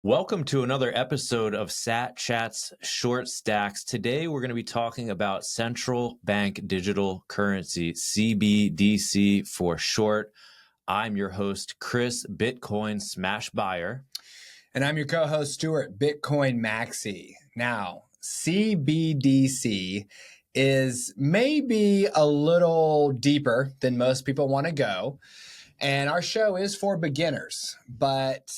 Welcome to another episode of Sat Chat's Short Stacks. Today we're going to be talking about Central Bank Digital Currency, CBDC for short. I'm your host, Chris Bitcoin Smash Buyer. And I'm your co-host, Stuart Bitcoin Maxi. Now, CBDC is maybe a little deeper than most people want to go. And our show is for beginners, but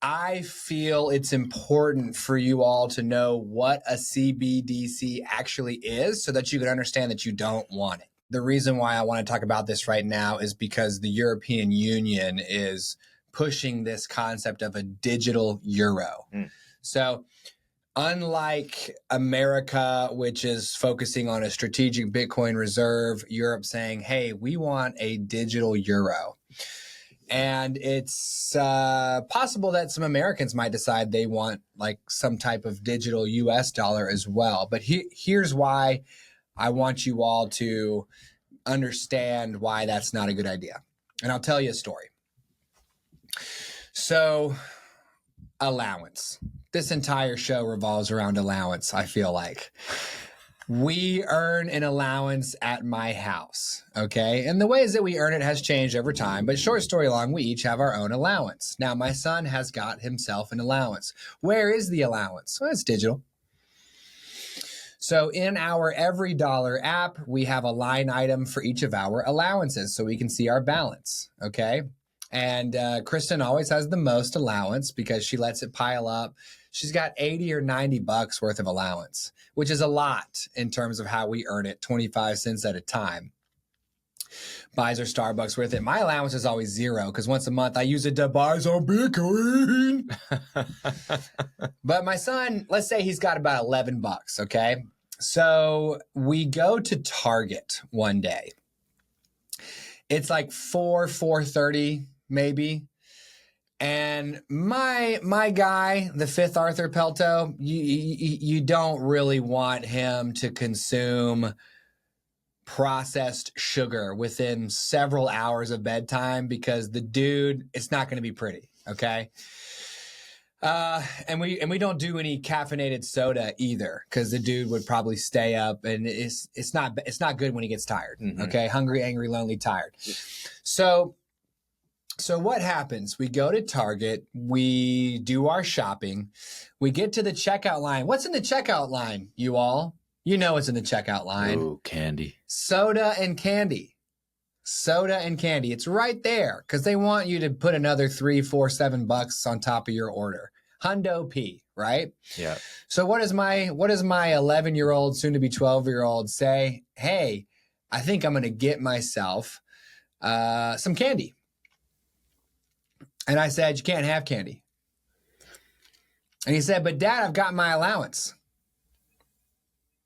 I feel it's important for you all to know what a CBDC actually is so that you can understand that you don't want it. The reason why I want to talk about this right now is because the European Union is pushing this concept of a digital euro. So unlike America, which is focusing on a strategic Bitcoin reserve, Europe saying, hey, we want a digital euro. And it's possible that some Americans might decide they want like some type of digital US dollar as well. But here's why I want you all to understand why that's not a good idea. And I'll tell you a story. So, allowance. This entire show revolves around allowance, I feel like. We earn an allowance at my house, okay? And the ways that we earn it has changed over time, but short story long, we each have our own allowance. Now, my son has got himself an allowance. Where is the allowance? Well, it's digital. So in our Every Dollar app, we have a line item for each of our allowances so we can see our balance, okay? And Kristen always has the most allowance because she lets it pile up. She's got 80 or 90 bucks worth of allowance, which is a lot in terms of how we earn it, 25 cents at a time. Buys her Starbucks with it. My allowance is always zero because once a month I use it to buy some Bitcoin. But my son, let's say he's got about 11 bucks, okay? So we go to Target one day. It's like 4:30 maybe. And my guy, the fifth Arthur Pelto, you don't really want him to consume processed sugar within several hours of bedtime because the dude, it's not going to be pretty, okay? And we don't do any caffeinated soda either because the dude would probably stay up and it's not good when he gets tired, okay? Hungry, angry, lonely, tired. So what happens? We go to Target, we do our shopping, we get to the checkout line. What's in the checkout line, you all? You know what's in the checkout line. Oh, candy. Soda and candy. Soda and candy. It's right there because they want you to put another $3, $4, $7 on top of your order. Hundo P, right? Yeah. So what does my 11-year-old, soon to be 12-year-old say? Hey, I think I'm going to get myself some candy. And I said, you can't have candy. And he said, but Dad, I've got my allowance.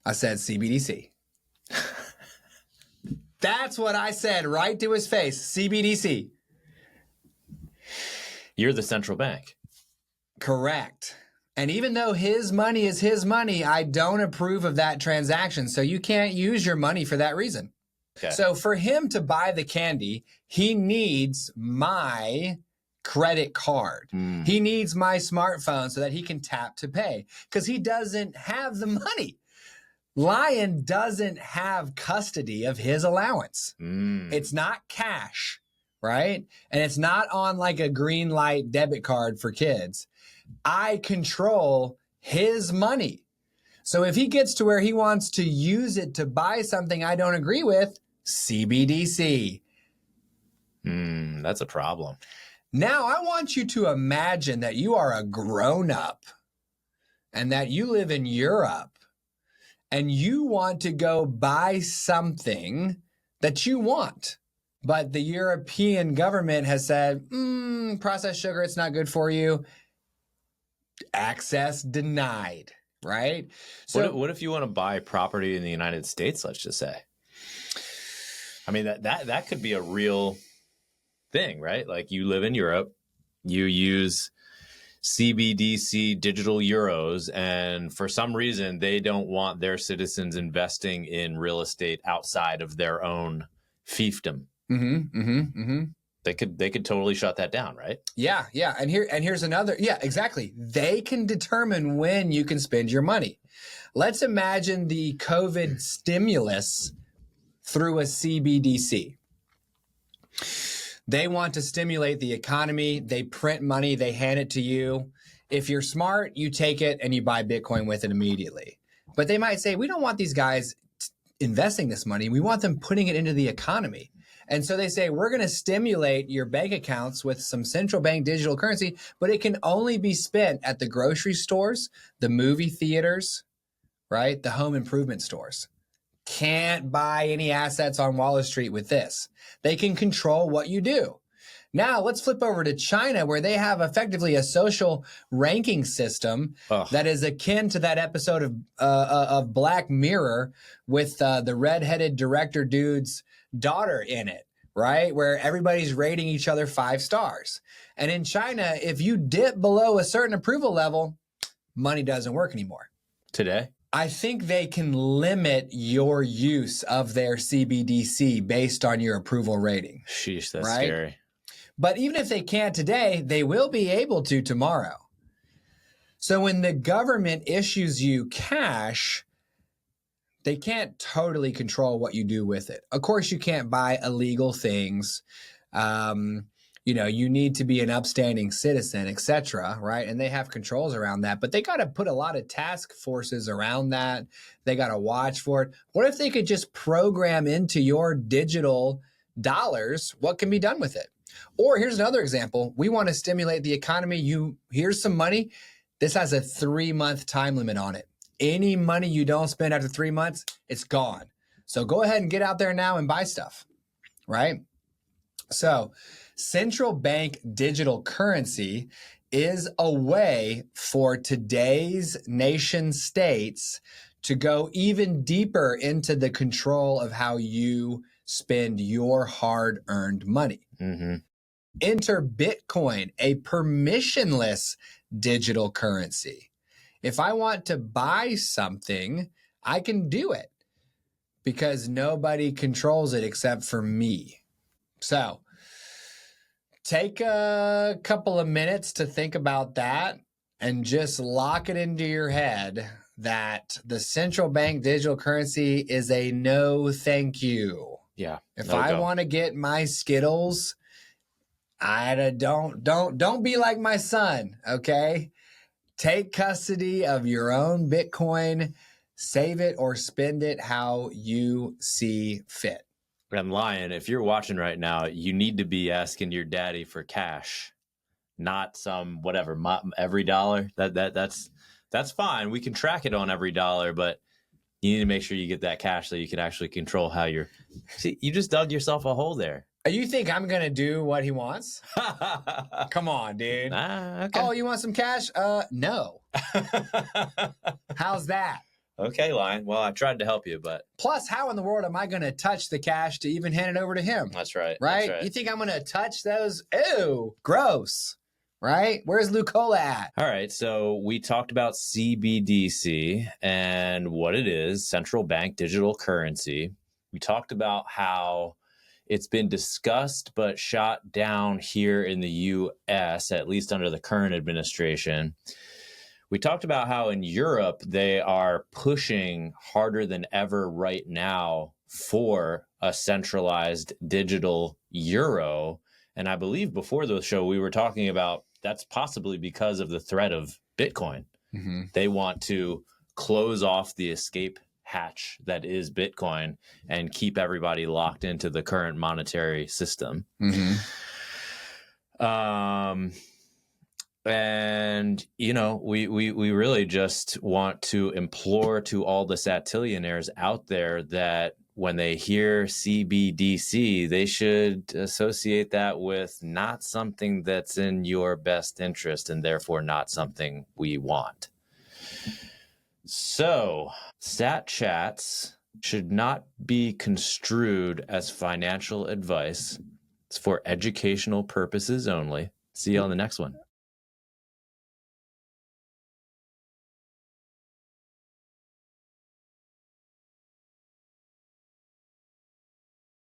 I said, CBDC. That's what I said right to his face, CBDC. You're the central bank. Correct. And even though his money is his money, I don't approve of that transaction. So you can't use your money for that reason. Okay. So for him to buy the candy, he needs my credit card. He needs my smartphone so that he can tap to pay because he doesn't have the money. Lion doesn't have custody of his allowance. It's not cash, right? And it's not on like a green light debit card for kids. I control his money. So if he gets to where he wants to use it to buy something I don't agree with, CBDC. That's a problem. Now, I want you to imagine that you are a grown-up and that you live in Europe and you want to go buy something that you want, but the European government has said, processed sugar, it's not good for you. Access denied, right? So What if you want to buy property in the United States, let's just say? I mean, that could be a real thing, right? Like you live in Europe, you use CBDC digital euros, and for some reason they don't want their citizens investing in real estate outside of their own fiefdom. They could totally shut that down, right? Yeah. And here's another. Yeah, exactly. They can determine when you can spend your money. Let's imagine the COVID stimulus through a CBDC. They want to stimulate the economy. They print money. They hand it to you. If you're smart, you take it and you buy Bitcoin with it immediately. But they might say, we don't want these guys investing this money. We want them putting it into the economy. And so they say, we're going to stimulate your bank accounts with some central bank digital currency, but it can only be spent at the grocery stores, the movie theaters, right? The home improvement stores. Can't buy any assets on Wall Street with this. They can control what you do. Now let's flip over to China, where they have effectively a social ranking system that is akin to that episode of Black Mirror with the redheaded director dude's daughter in it, right? Where everybody's rating each other 5 stars. And in China, if you dip below a certain approval level, money doesn't work anymore. Today? I think they can limit your use of their CBDC based on your approval rating. Sheesh, that's right? scary. But even if they can't today, they will be able to tomorrow. So when the government issues you cash, they can't totally control what you do with it. Of course, you can't buy illegal things. You need to be an upstanding citizen, et cetera, right? And they have controls around that, but they got to put a lot of task forces around that. They got to watch for it. What if they could just program into your digital dollars what can be done with it? Or here's another example. We want to stimulate the economy. Here's some money. This has a 3-month time limit on it. Any money you don't spend after 3 months, it's gone. So go ahead and get out there now and buy stuff, right? So central bank digital currency is a way for today's nation states to go even deeper into the control of how you spend your hard-earned money. Mm-hmm. Enter Bitcoin, a permissionless digital currency. If I want to buy something, I can do it because nobody controls it except for me. So take a couple of minutes to think about that and just lock it into your head that the central bank digital currency is a no thank you. Yeah. If I want to get my Skittles, don't be like my son, okay? Take custody of your own Bitcoin, save it or spend it how you see fit. But I'm lying. If you're watching right now, you need to be asking your daddy for cash, not some whatever every dollar. That's fine. We can track it on every dollar, but you need to make sure you get that cash so you can actually control how you're. See, you just dug yourself a hole there. You think I'm going to do what he wants? Come on, dude. Okay. Oh, you want some cash? No. How's that? Okay, Lion. Well, I tried to help you, but. Plus, how in the world am I going to touch the cash to even hand it over to him? That's right. Right? That's right. You think I'm going to touch those? Ew, gross. Right? Where's Lucola at? All right. So we talked about CBDC and what it is, central bank digital currency. We talked about how it's been discussed but shot down here in the U.S., at least under the current administration. We talked about how in Europe they are pushing harder than ever right now for a centralized digital euro. And I believe before the show we were talking about that's possibly because of the threat of Bitcoin. Mm-hmm. They want to close off the escape hatch that is Bitcoin and keep everybody locked into the current monetary system. Mm-hmm. And, you know, we really just want to implore to all the satillionaires out there that when they hear CBDC, they should associate that with not something that's in your best interest and therefore not something we want. So, stat chats should not be construed as financial advice. It's for educational purposes only. See you on the next one.